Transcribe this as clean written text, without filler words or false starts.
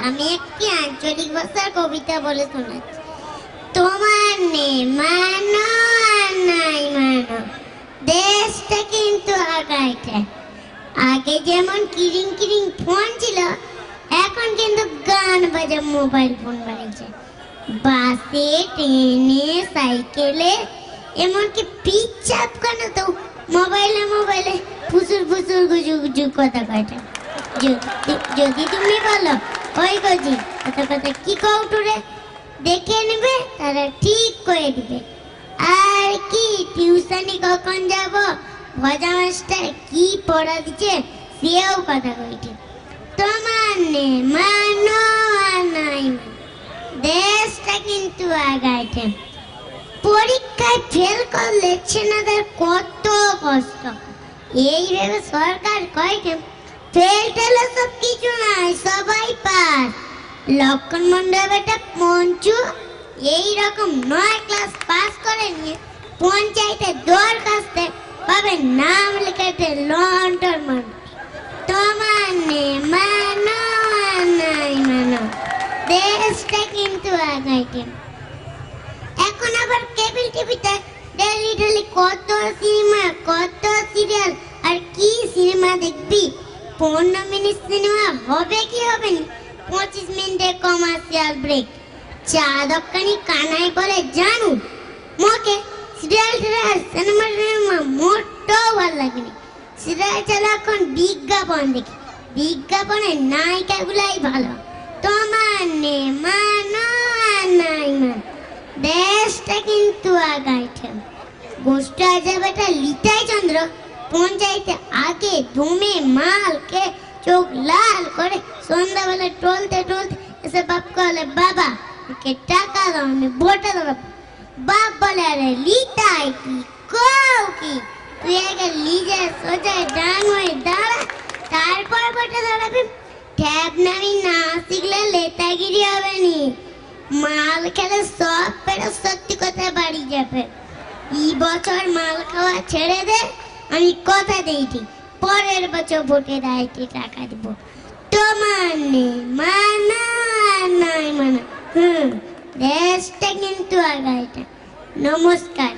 আমি একটি আঞ্চলিক ভাষার কবিতা বলে শোনাচ্ছি। তোমার নে মানো আর নাই মানো, দেশটা কিন্তু আগাইছে। আগে যেমন কিরিং কিরিং ফোন ছিল, এখন কিন্তু গান বাজা মোবাইল ফোন বাড়িছে। বাসে, ট্রেনে, সাইকেলে, এমনকি পিচ্ছাপ কেন তো মোবাইলে মোবাইলে ফুসুর ফুসুর গুজু গুজু কথা কাটে। যদি তুমি বলো ওই গজি কথা কথা কি কৌটুরে, দেখে নেবে, তারা ঠিক করে দিবে। আর কি টিউশনি কখন যাব, ভজা মাস্টার কি পড়া দিচ্ছে সেও কথা কইছে। তোমার নে মানো আর নাই মানো, দেশটা কিন্তু আগাইছে। পরীক্ষায় ফেল করলে ছেলেদের কত কষ্ট, এই ভেবে সরকার কয়েছে ফেল টেল সব কিছু নাই, সবাই পাস। লক্ষণ মন্ডল বেটা পঞ্চু এইরকম 9 ক্লাস পাস করে নিয়ে পঞ্চায়েতে দরখাস্তে পাবে নাম লেখাতে লন্ডন মানুষ। তোমার নে মানো আর নাই মানো, দেশটা কিন্তু আগাইছে। এখন আবার কেবল টিভিতে ডেলি ডেলি কত সিনেমা, কত সিরিয়াল, আর কি সিনেমা দেখবি? 15 মিনিট সিনেমা হবে কি হবে না, 25 মিনিটে কমার্শিয়াল ব্রেক। চা দোকানি কানাই বলে জানু মোকে সিরিয়াল সিনেমা মোটেও ভালো লাগেনি। সিরিয়াল চালা এখন বিজ্ঞাপন দেখি, বিজ্ঞাপনের নায়িকাগুলাই ভালো। তোমার নে মানো আর নাই মানো, দেশটা কিন্তু আগাইছে। গোষ্ঠ আজাবেটা লিটাই চন্দ্র পঞ্চায়েতে আগে দমে মালকে চোখ লাল করে সন্ধ্যাবেলা টলতে টলতে এসে বাপকে বলে বাবা একে টাকা দাও, আমি ভোটে দেবো। বাপ বলে আরে লিটাই কি কও কি, তুই আগে লিজে সোজায় ডান হয়ে দাঁড়া, তারপর ভোটে দাঁড়াবি। ট্যাব নামি না শিখলে লেটাগিরি হবে নি, মাল খেলে সব পেরে সত্যি কথা বাড়ি যাবে। এই বছর মাল খাওয়া ছেড়ে দে, আমি কথা দিয়েছি পরের বছর ভোটে দাঁড়িয়ে টাকা দিব। তোমার নে মানো আর নাই মানো, দেশটা কিন্তু আগাইছে। নমস্কার।